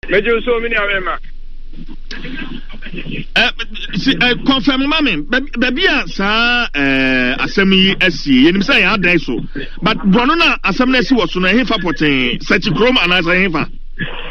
Mejo so many avema. Confirm mama baby sa asem yi asi yenim say ya dan so but brono na asem na asi wo so na hefa poten sechi krom anasa hefa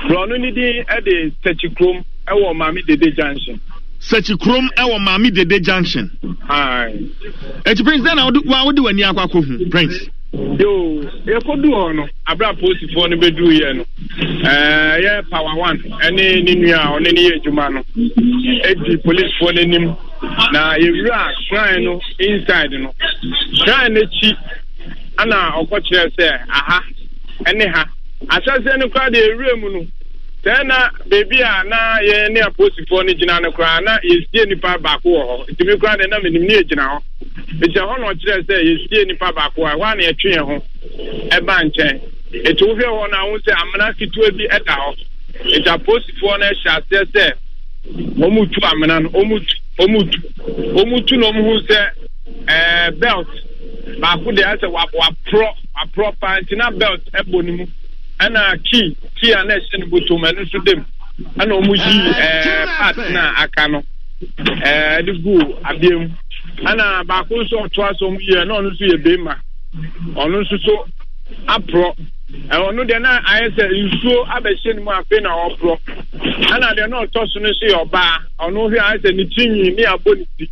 brono ni di e de sechi krom e wo mami dede junction sechi krom e wo mami dede junction ai e prince na wa wodi wani akwakọ hu prince yo e ko du ono abra post for no bedu ye no yeah power one any ni nua oni ni ejuma no edi police for nim na yewura shrine no inside no shrine echi ana okochire se aha ene ha asase ne kwa de ewura mu no tena baby na ye ne post for ni gina no kwa na yesie nipa ba ko ho timi kwa de na menim ni ejina ho eja ho no kire se yesie nipa ba ko wa na etwe ho eba nchen etu hwe ho na ho se amana kitu bi eda ho eja post for na sha se omutu amana no omutu no mu se belt ba ko de ase wa pro pantina belt ebonimu ana key ana shin butum anu so dem ana omuji part na aka no de go abiem ana ba ko so to aso mu ye na onu so ye bema onu so apro onu de na ayese nsuo abehye ni mu afi na opro ana de na to so no so ye oba onu hwe ayese ni tinyi ni aboniti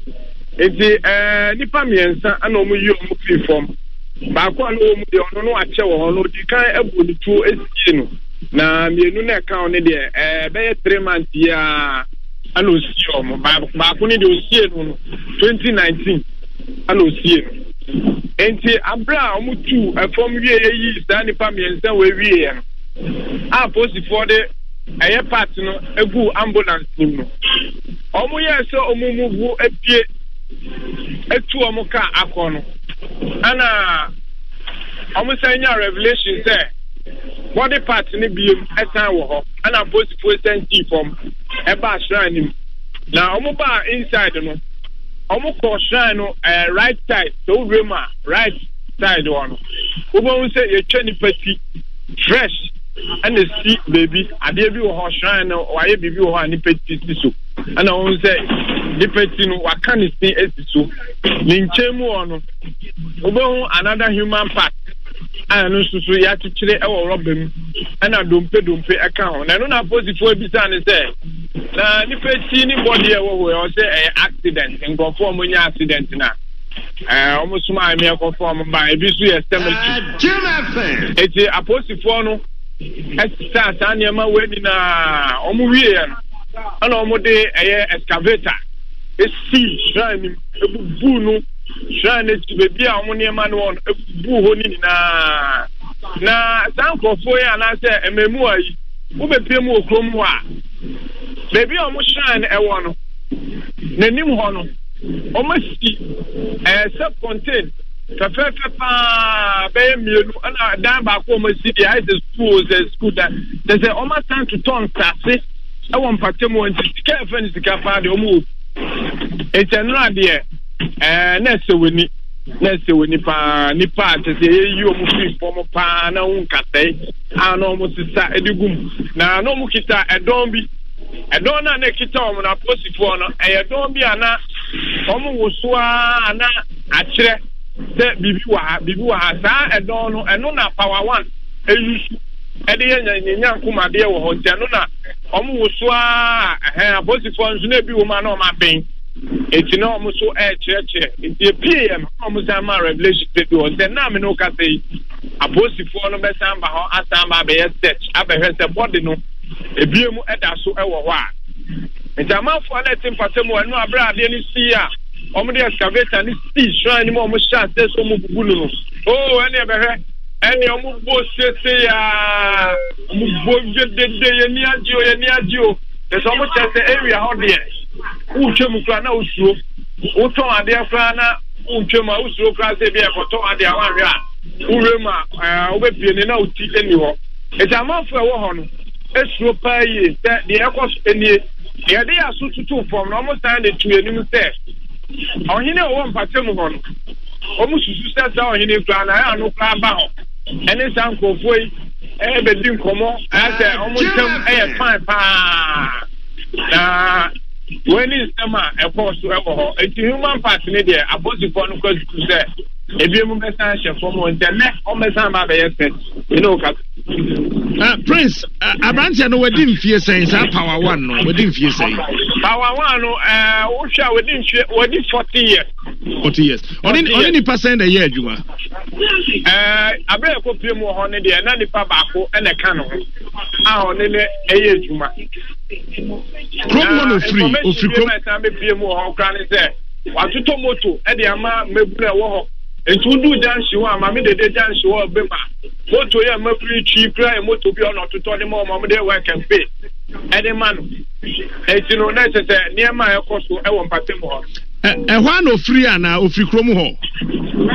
enti nipa miensa ana omu yi omu fi form ba ko anu omu de onu no ache wo onu di kan ebonitu esie no na mienu na ka onu de be 3 months ya ana osie omu ba ko ni de osie no 2019 ana osie enti abra omutu from wie yi sta nipa miensa we wie no a post for the eye part no egu ambulance no omu ye so omu muvu epie etu omu ka akono ana omu sanya revelation say body part ni biem etan wo ho ana post for senti from eba shrine na omu ba inside no omu ko shrine no right side so rema right side one obo say ye twani pati fresh and the see baby ade bi wo ho shrine no waye bibi wo ho ani pati so ana on say the pati no waka ni sin esiso ni nchemu ono obo another human part anu susu ya tikire e wo robem ana dompe aka ho na no na positive bi sa ni say na ni pati ni body e wo say accident ngofo mo nya accident na almost my me conform by bisu ye cemetery eti apostifo no esta saniema weni na omu wie no ana omu de excavator esi shrine ebubu no shrine ti bebi a omu niema no ebubu ho ni na sankofo ya na se ememu ayi wo bepiem okrom ho a bebi omu shrine ewo no nanim ho no almost self contained pa be mienu ana dan ba ko almost the high school that there's almost time to turn class I want patemo and sika friends sika pa de omu etenra de nese weni pa ni pa te se yi omu fi form pa na un katai ana omu sisa edigum na no mu kita edon bi edon na ne kita omu na posifo no edon bi ana omu wosua ana akire se bibi wa sa edon no eno na power one eyusu ede yenya nkuma de wo ho ntia no na omu wosua posifo nso na bi wo ma na o ma ben eti na omu so chire eti pm omu sa ma revelation te do then na me no ka say posifo no be samba ho asamba be search abehwe se body no ebiemu eda so ewo ho a ntamafo na tim patemu anu abra ade ni si a omu de excavator ni si shrine mo omu sha se so mu bubu no ene ebehwe ene omu bo sese ya omu bo de ye ni agio e so omu chese area ho de utwemu kra na usuo uton ade kra na utwemu usuo kra se bia ko ton ade awanwe a urema obepie ni na uti eni ho ntamafo ewo ho no esuo pa yi se de ekos enie ye de aso tutu form no mo stand de tuanim se ohine wo mpatem ho no omu susu se sa ohine kra na ya no kra ba ho ene san kofo yi bedi nkomo ase omuntem fine pa na when is tema ekwoso ekwo enti human part ne de abosifo no kwazu say ebiemu mesan hye mo nteme o mesan ba be yes Prince Abrantia no we didn't fear saying power one no we didn't fear saying power one no we did 40 years 40 years only percent a year juma abre ko pie mu ho ne de na nipa baako ene ka no a ho ne eye juma krom one free krom me pie mu ho kra ne se watoto moto e de ama mebure wo ho entudu janshi wa ma me de janshi wa be ma moto ya mafri chi kra e moto bi ono toto de ma mo de work and pay e de man e no na se niema e koso e wo mpate mo ho hwa no free ana ofri krom ho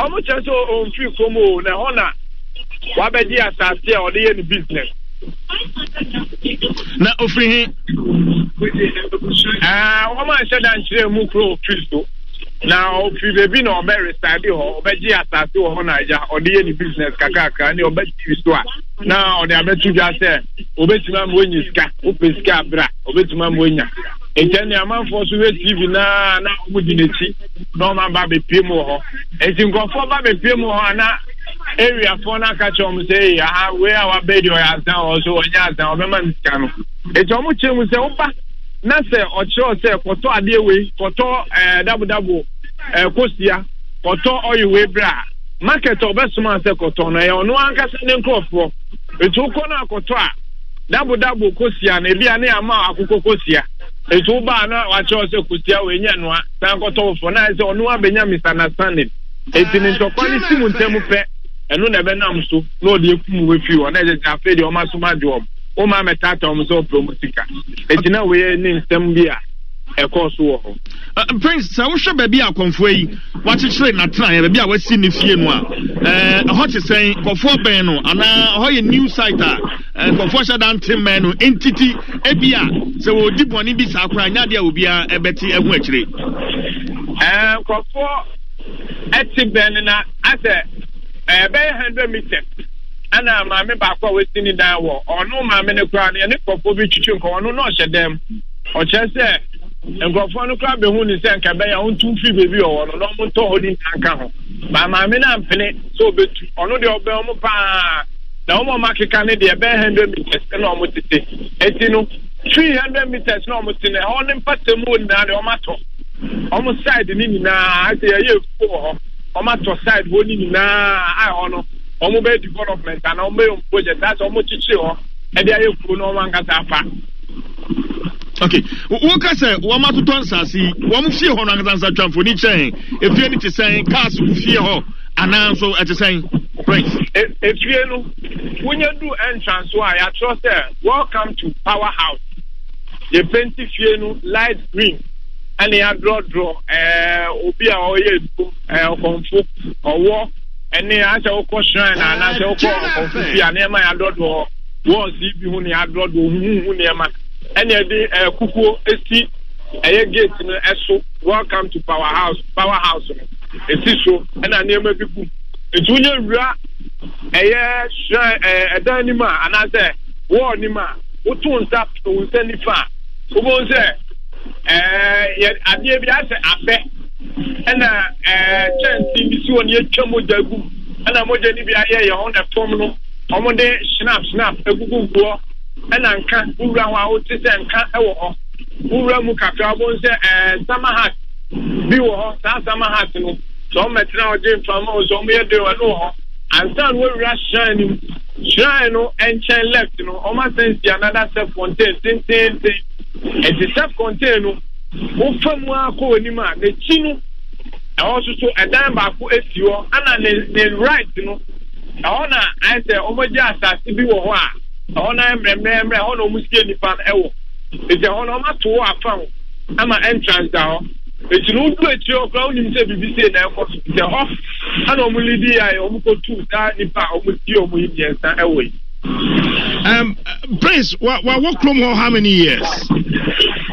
omo cheso o free krom ho na ho na wa be di asase e o de ye ni business na ofri he o ma se dan chire mu kro Kristo na ofi bebi na obere study ho obeji asase ho na ja ode ni business kakaka ni obeji so a na ode abetu ja se obetima mo nyi ska opeska bra obetima mo nya ejani amanfo so we TV na omudi nechi no ma ba be pie mo ho ezinkofo ba be pie mo ho na area for na ka chom say ah we our bed o ya san o so onya san obema nska no ejomo chemu se oba na se ocho se koto ade we koto dabu kosia koto oyiwe bra market obesuma se koto na ye ono ankasa ne nkrofo etu ko na koto a dabu kosia na bia na ama akoko kosia etu ba na wacho se kosia we nya no a san koto fo na se ono abenya misunderstanding etini ntokoni simu ntemu pe eno na be nam so na ode ekum we fi o na je afa de o masuma job o ma metata o so promotika etina we ni nsem bia ekoso wo ho Prince sa wo hwe baby akonfo yi wachichire na tran ya baby a wasi ne fie no a ho te sen kofo ben no ana ho ye new site a kofo shadan temen no entity ebia se wo di boni bi sa akora nya de obi a ebeti ehu akire kofo eti ben na ase be 100 meters ana maame ba kwa wasi ni dan wo ono maame ne kura ne ne kofo bi chichi nko ono no hyedem o chese ngofo no kra be hu ni se nka be ya ontu fi bebi o no mo to hodi nka ho ba ma me na mpene so betu ono de obe o mo pa na o mo makeka ne de be 100 meters na o mo tete eti no 300 meters na o mo tene ho ne mpatemu na de o mato o mo side ni na ate ya ye fu ho o mato side wo ni na a ho no o mo be development na o me project that o mo chichi ho e de ya fu no man kasa fa. Okay, woka say wo matoton sasi wo mfie ho no anganza twamfo ni chen efie ni te sen cars ku fie ho ananso ete sen Prince efie no wonya do entrance wa ya trust welcome to Powerhouse the penti fie no light green and ya draw obi a oye okonfo owo ene acha okoshan na na acha okonfo fie na ma ya draw wo si bi hu ni ya draw hu ni ma and the kuku esti gate no eso welcome to Powerhouse esi so and na name people etunya wura edan ni ma anase wo ni ma otu nsa ni fa obo nse ade bi ase abe na chance bi si woni atwa moja gu na moja ni bi aye ho na form no omode snap eguguguo ena nka ura ho o ti se nka e wo ho ura mu kakra bo nse summer hat bi wo ho summer hat no so metra o je fama o so me de wo no ho ansan wo ura shine no enchen left no o ma sense another self contained tin e ti self contained no o famu akọ oni ma na chi no e o so edan ba ko esi ho ana ne right no e ona I say o mo je asase bi wo ho a ona emre ona omusie nipa ewo ete ona ma to afan ama entrance da ho eti no du eti okra onim se BBC na ekọ ete ho ana omulidi ya omukotu da nipa omusie omuyiensa ewo Prince what from how many years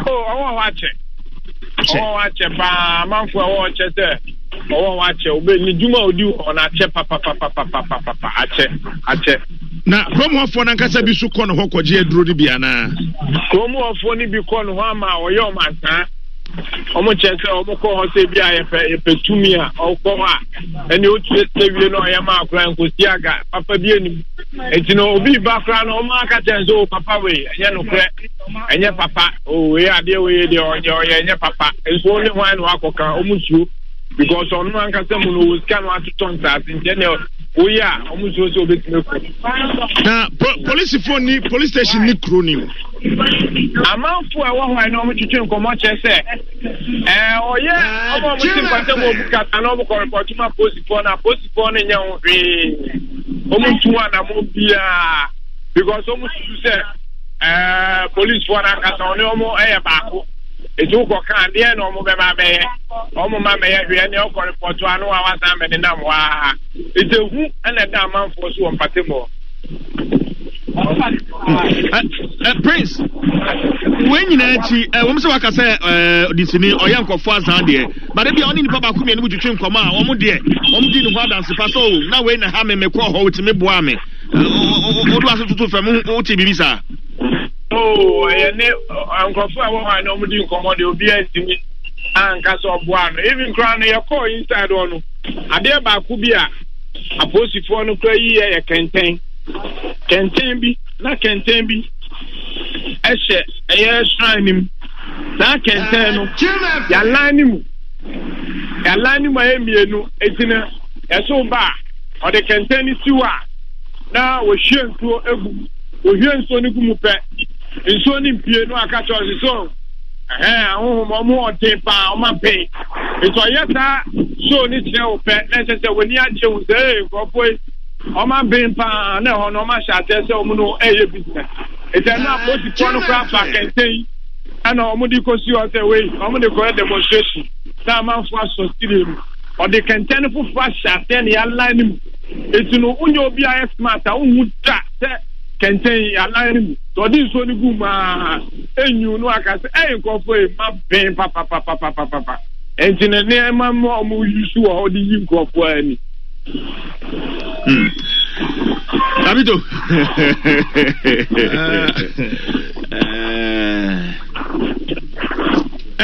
oh wache pa manfo wache se wache obe ni juma odi ona che papa ache na promofoɔ na nkasa bi so kɔ no hɔ kɔgye aduro ni bi ana promofoɔ ni bi kɔ no hɔ ama ɔyɛ ɔmansa ɔmo kyerɛ sɛ ɔmo kɔ hɔ sɛ bi a yɛpɛ tumi a ɔkɔ hɔ a ɛne ɔtue sɛ wie no ɔyɛ ma akora nkosi aga papa bi anim enti no obi ba kora no ɔmo aka kyerɛ sɛ papa wei ɛnyɛ nokorɛ ɛnyɛ papa wei adeɛ wei deɛ ɔyɛ ɛnyɛ papa nso ɔne hwan no akɔka ɔmo suo because ɔno ankasa mu no wɔ sika no atotɔ nsaase nkyɛ ne oyi a ɔmo suo sɛ obɛtumi kɔ na police station ni kuro ni amanfo a ɛwɔ hɔ a ɔmo twitwe nkɔmmɔ kyerɛ sɛ ɔyɛ ɔmo te mpasɛ mu obu kata na ɔmo kɔrepɔto ma posifoɔ no no nyɛ ho hwee ɔmo ntu anamo biaa because ɔmo susu sɛ policefoɔ no ankasa ɔne ɔmo ɛyɛ baako ɛti wokɔka adeɛ na ɔmo bɛma bɛyɛ ɔmo ma bɛyɛ hwee ne ɔkɔrepɔto ano a wasan mɛde nam hɔ a ɛti ehu ɛna ɛda amanfoɔ so wɔ mpate mu Prince, when you know, woman waka say, this in or young for azan there, but if you only papa come in with you come out, dear, didn't want to pass. Oh, now when I have me call hold to me, boame. What was it to from OTBisa? Oh, Uncle Flower, I know you come on, you'll be a and Castle Buano, even crown your call inside on a dear Bakubia, a posy for no cray, a canteen. Kenten bi na kenten bi ɛhyɛ ɛyɛ shrine nim saa kenten no yalani mu ayɛ mienu etina ɛso ba ɔde kenten ni siwa na wɔhwie nsuo egu wɔhwie nsuo ni gumu pɛ nsuo ni mpie no aka kyerɛ ɔsi so ahohom ɔmo ɔden paa ɔmo apɛ etu ɔyɛ saa show ni kyerɛ wo pɛ na ɛkyɛ sɛ wɔni agye wo sɛ nkɔfo yi Oma being pa na honoma shate se omuno eye business. It's na poti kono kra pa kenten ana omudi kosi o se we omudi ko demonstration. Na manfo aso stadium. O de kenten fu fa shate na ya line mu. Eti no unyo obi a smart a unhu da se kenten ya line mu. To di so ni gu ma enyu no aka se nkofo e ma ben pa. Enti ne ma mo omu yusu o di yi nkofo ani. Abito.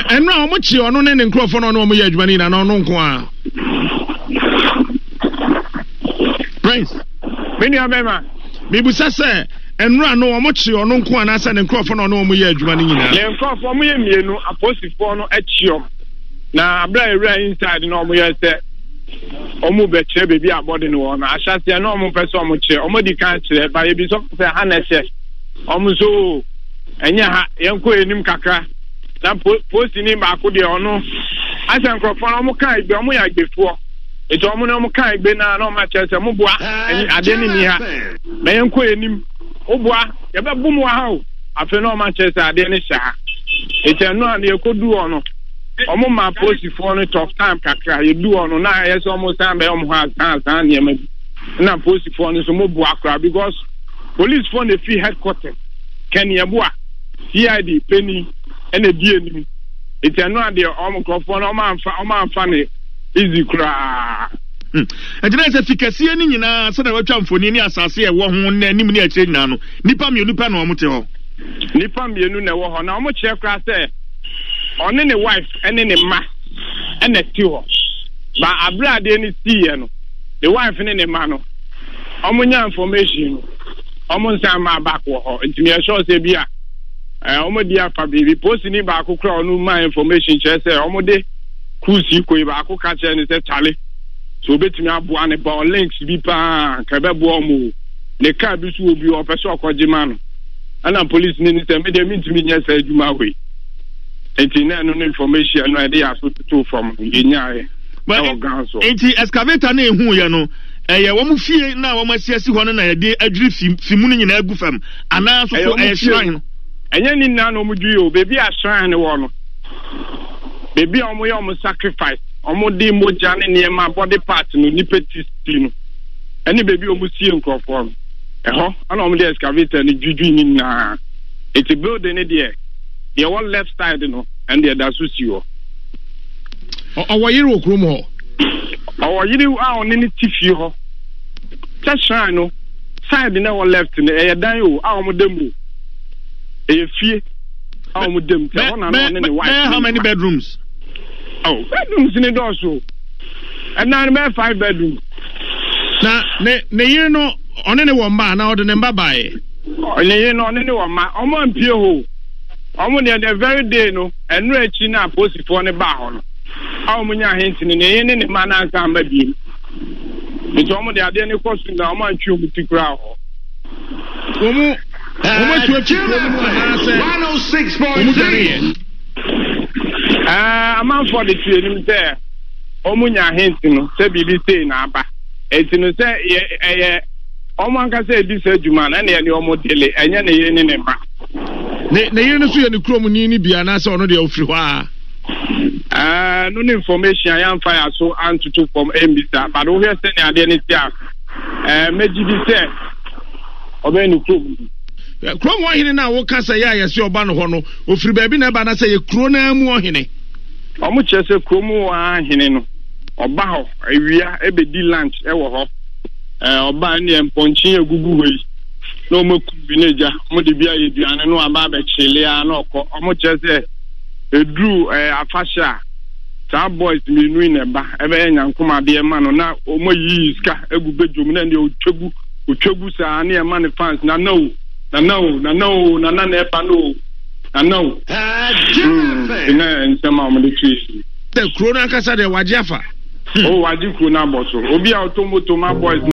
Enra omuchi ono ne nkrofo no omo ye adwuma ni na no nko a. Prince. Meni abema. Bibusa se enra no omuchi ono nko a na se ne nkrofo no omo ye adwuma ni nyina. Le nkrofo omo ye mienu aposifo no achiom. Na abra ewura inside no omo ye se omo beche bebi abode no wona ahyase na omo pese omo che omo di kan kire ba ye bi so se ha na che omo so enya ha yenko enim kakra na posti ni ba ko de ono asa nkrofo omo kan igbe omo ya gbefo eto omo na omo kan igbe na omo che se mo boa ade ni ha na yenko enim oboa ye be bu mo ha o afi na omo che se ade ni sha eto no na yekodu ono omo ma posifo no tough time kakra ye du ono na yes omo stand be omo ha niam na posifo no so mo bu akra because police for the free headquarters Kenya bua CID penny ene die nim etano ade omo krofo no omo amfa ne easy kra ejina se fikasi ni nyina se na watwa mfoni ni asase e wo ho na nim ni akire nyina no nipa mienu pa na omo te ho nipa mienu na wo ho na omo kire kra se one ne wife ene ne ma ene ti ho ba abrade ni tie no the wife ne ma no omunya information no omu nsan ma back ho ntimi e sure say bia omu dia fa bibi post ni ba akokra onu ma information che say omu de cruise ko ba akoka che ni say chale so betimi aboa ne ba links bi pa ka be bo omu ne ka bi su obi o pese okogima no ana police ni say me de ntimi nya say adwuma we enti na no information no dey aso to from yenyae enti excavator na ehu ye no ye wo mu fie na wo masiasi ho no na ye de adwiri fimu no nyina agu fam ana so so shrine no enye ni na no mu dwi o bebi a shrine wo no bebi omo ye omo sacrifice omo di moja ne niema body part no nipetisti no ene bebi omo sie nkofo no eho ana omo de excavator ni dwudwi ni na eti building ne de ye one left side no and the other susi ho awayiri okrum ho awayiri a oni ni tifie ho shrine no side na wo left ne e dan o a wo dem o e fie a wo dem te wona na ne wife how many bedrooms? Oh, bedrooms in the door so and now me 5 bedrooms na ne yire no one ne wo mba na ode ne mba bae ne yire no one ne wo ma omo ampie ho omo ne the very day no enu achi na posifo ne ba ho no a omo nya hint ne yire ne ma na nka mba bi nti omo de ade ne kosu na omo antwi omo tikura ho omo tuatikura mu na se 106.3 I'm for the training there. Omunya hinting, say BBC na aba. Etinu say omo kan say this adwuma na ne omo dele enye ne ye ne ba. Ne ye no so ye ne krom ni bia na say ono de ofiri ho a. No information I am fire so antutu from MBC but we hear say ne ade ne tia. Meji bi say obe ne krom. Krom wo hene na wo kasa ya yesi oba no ho no ofiri ba bi na ba na say ye kro na mu ohene. Omo chese krom wo ahene no oba ho awia ebedi lunch e wo ho oba ne emponchi egugu hoi no moku bineja mo de bia ye duane no aba ba chele a na okọ omo chese edru afasha ta boys minu ne ba ebe nyankoma de ma no na omo yi iska egubejom na ne otwegu sa na e ma ne fans na no na e pa no na no ina nsema omo de twi the corona kasa de wajiafa o waji kro na boso obi a otomoto ma boys